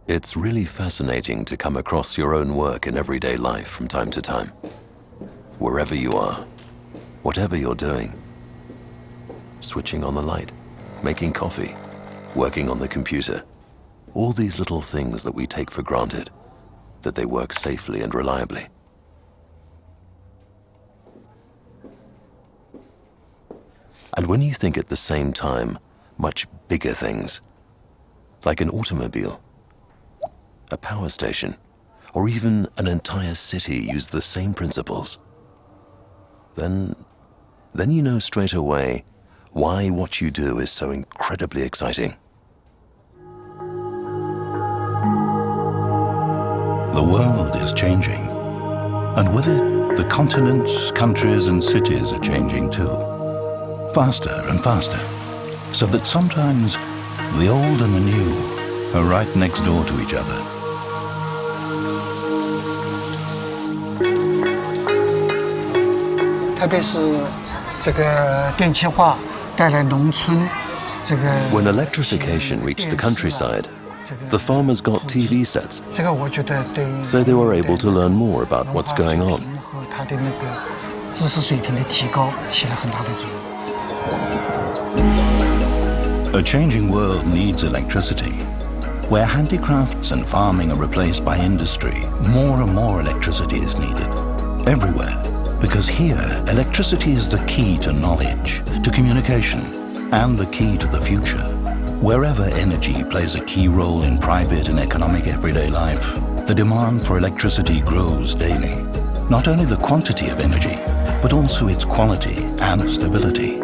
It's really fascinating to come across your own work in everyday life from time to time. Wherever you are, whatever you're doing. Switching on the light, making coffee, working on the computer. All these little things that we take for granted, that they work safely and reliably. And when you think at the same time, much bigger things, like an automobile, a power station, or even an entire city use the same principles, then you know straight away why what you do is so incredibly exciting. The world is changing, and with it, the continents, countries, and cities are changing too. Faster and faster, so that sometimes the old and the new are right next door to each other. When electrification reached the countryside, the farmers got TV sets, so they were able to learn more about what's going on. A changing world needs electricity. Where handicrafts and farming are replaced by industry, more and more electricity is needed. Everywhere. Because here, electricity is the key to knowledge, to communication, and the key to the future. Wherever energy plays a key role in private and economic everyday life, the demand for electricity grows daily. Not only the quantity of energy, but also its quality and stability.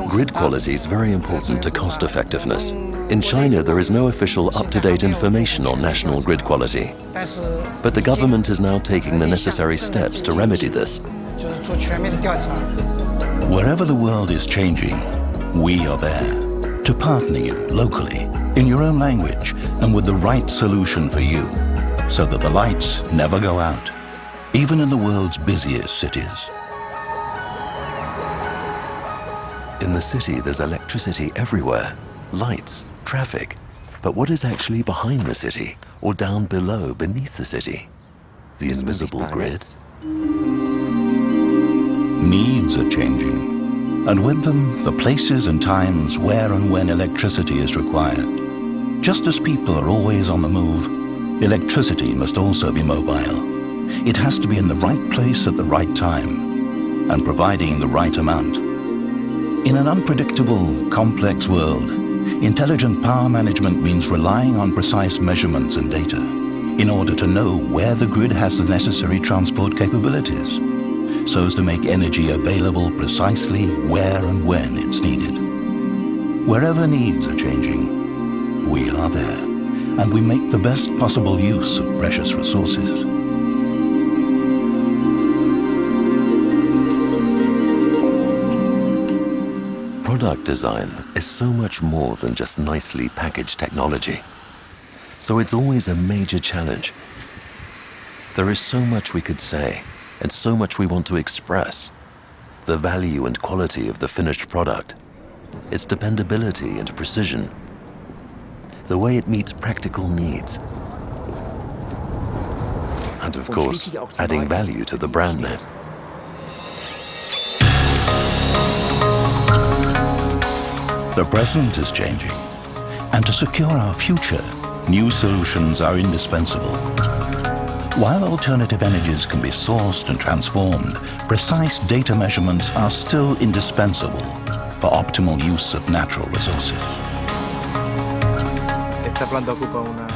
Grid quality is very important to cost effectiveness. In China, there is no official up-to-date information on national grid quality. But the government is now taking the necessary steps to remedy this. Wherever the world is changing, we are there to partner you locally, in your own language, and with the right solution for you, so that the lights never go out, even in the world's busiest cities. In the city, there's electricity everywhere, lights, traffic. But what is actually behind the city, or down below, beneath the city? The invisible grid? Needs are changing, and with them, the places and times where and when electricity is required. Just as people are always on the move, electricity must also be mobile. It has to be in the right place at the right time, and providing the right amount. In an unpredictable, complex world, intelligent power management means relying on precise measurements and data in order to know where the grid has the necessary transport capabilities, so as to make energy available precisely where and when it's needed. Wherever needs are changing, we are there, and we make the best possible use of precious resources. Product design is so much more than just nicely packaged technology. So it's always a major challenge. There is so much we could say, and so much we want to express. The value and quality of the finished product, its dependability and precision, the way it meets practical needs, and of course, adding value to the brand name. The present is changing, and to secure our future, new solutions are indispensable. While alternative energies can be sourced and transformed, precise data measurements are still indispensable for optimal use of natural resources.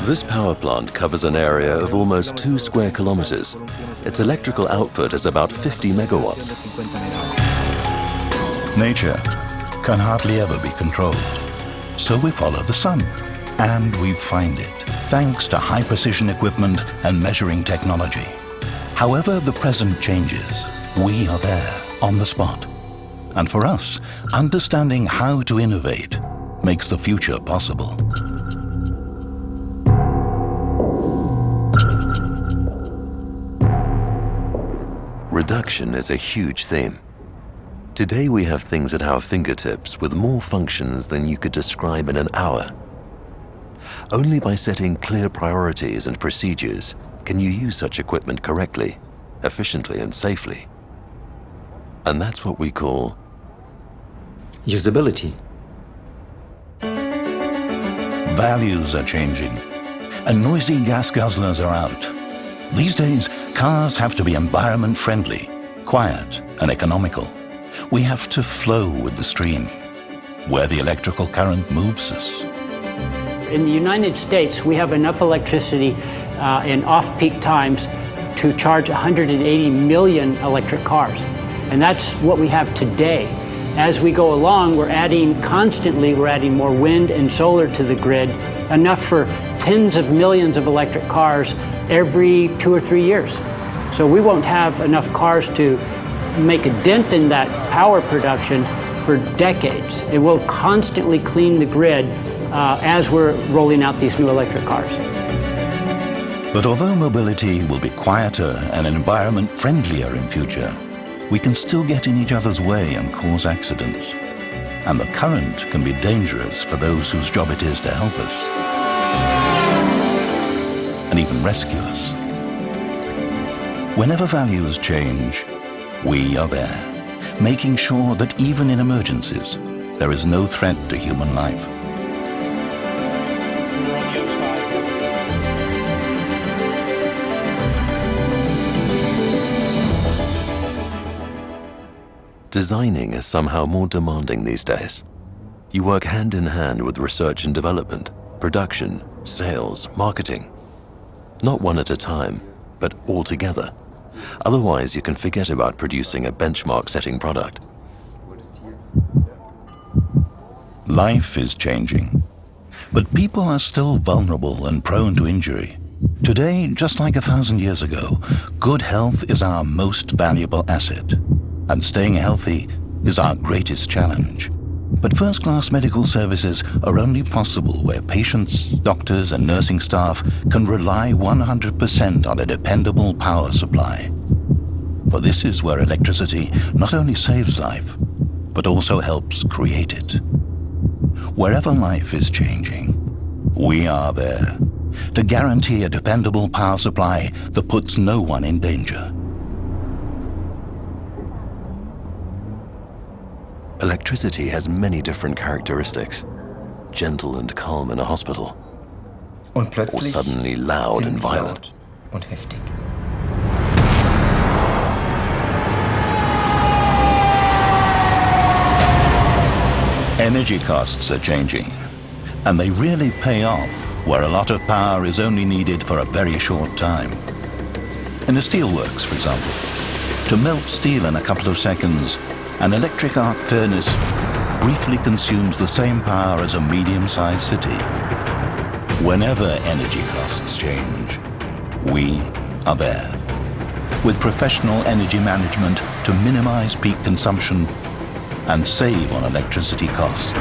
This power plant covers an area of almost 2 square kilometers. Its electrical output is about 50 megawatts. Nature can hardly ever be controlled. So we follow the sun, and we find it, thanks to high-precision equipment and measuring technology. However the present changes, we are there, on the spot. And for us, understanding how to innovate makes the future possible. Reduction is a huge theme. Today we have things at our fingertips with more functions than you could describe in an hour. Only by setting clear priorities and procedures can you use such equipment correctly, efficiently and safely. And that's what we call usability. Values are changing, and noisy gas guzzlers are out. These days, cars have to be environment-friendly, quiet and economical. We have to flow with the stream, where the electrical current moves us. In the United States, we have enough electricity in off-peak times to charge 180 million electric cars. And that's what we have today. As we go along, we're adding more wind and solar to the grid, enough for tens of millions of electric cars every 2 or 3 years. So we won't have enough cars to make a dent in that power production for decades. It will constantly clean the grid as we're rolling out these new electric cars. But although mobility will be quieter and environment friendlier in future, we can still get in each other's way and cause accidents. And the current can be dangerous for those whose job it is to help us and even rescue us. Whenever values change, we are there, making sure that even in emergencies, there is no threat to human life. Designing is somehow more demanding these days. You work hand in hand with research and development, production, sales, marketing. Not one at a time, but all together. Otherwise, you can forget about producing a benchmark-setting product. Life is changing, but people are still vulnerable and prone to injury. Today, just like 1,000 years ago, good health is our most valuable asset, and staying healthy is our greatest challenge. But first-class medical services are only possible where patients, doctors, and nursing staff can rely 100% on a dependable power supply. For this is where electricity not only saves life, but also helps create it. Wherever life is changing, we are there to guarantee a dependable power supply that puts no one in danger. Electricity has many different characteristics. Gentle and calm in a hospital. Und Or plötzlich suddenly loud and ziemlich violent. laut und heftig. Energy costs are changing, and they really pay off where a lot of power is only needed for a very short time. In a steelworks, for example, to melt steel in a couple of seconds, an electric arc furnace briefly consumes the same power as a medium-sized city. Whenever energy costs change, we are there, with professional energy management to minimize peak consumption and save on electricity costs.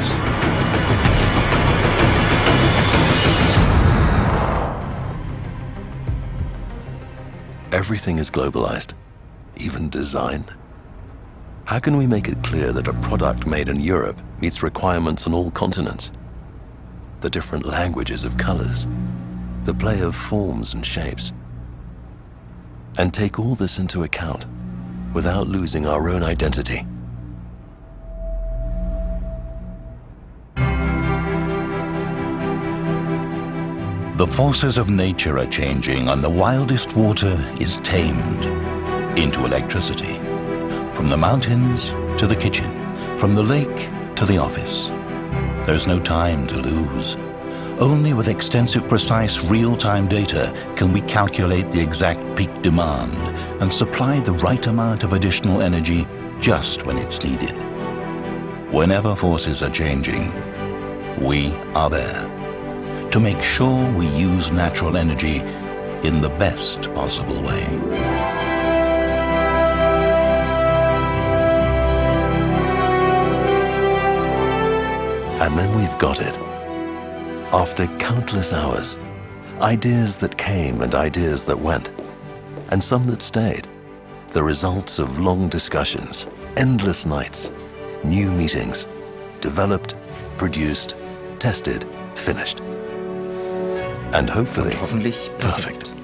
Everything is globalized, even design. How can we make it clear that a product made in Europe meets requirements on all continents? The different languages of colors, the play of forms and shapes. And take all this into account without losing our own identity. The forces of nature are changing, and the wildest water is tamed into electricity. From the mountains to the kitchen, from the lake to the office. There's no time to lose. Only with extensive, precise, real-time data can we calculate the exact peak demand and supply the right amount of additional energy just when it's needed. Whenever forces are changing, we are there to make sure we use natural energy in the best possible way. And then we've got it. After countless hours, ideas that came and ideas that went, and some that stayed, the results of long discussions, endless nights, new meetings, developed, produced, tested, finished. And hopefully, Hoffentlich perfect.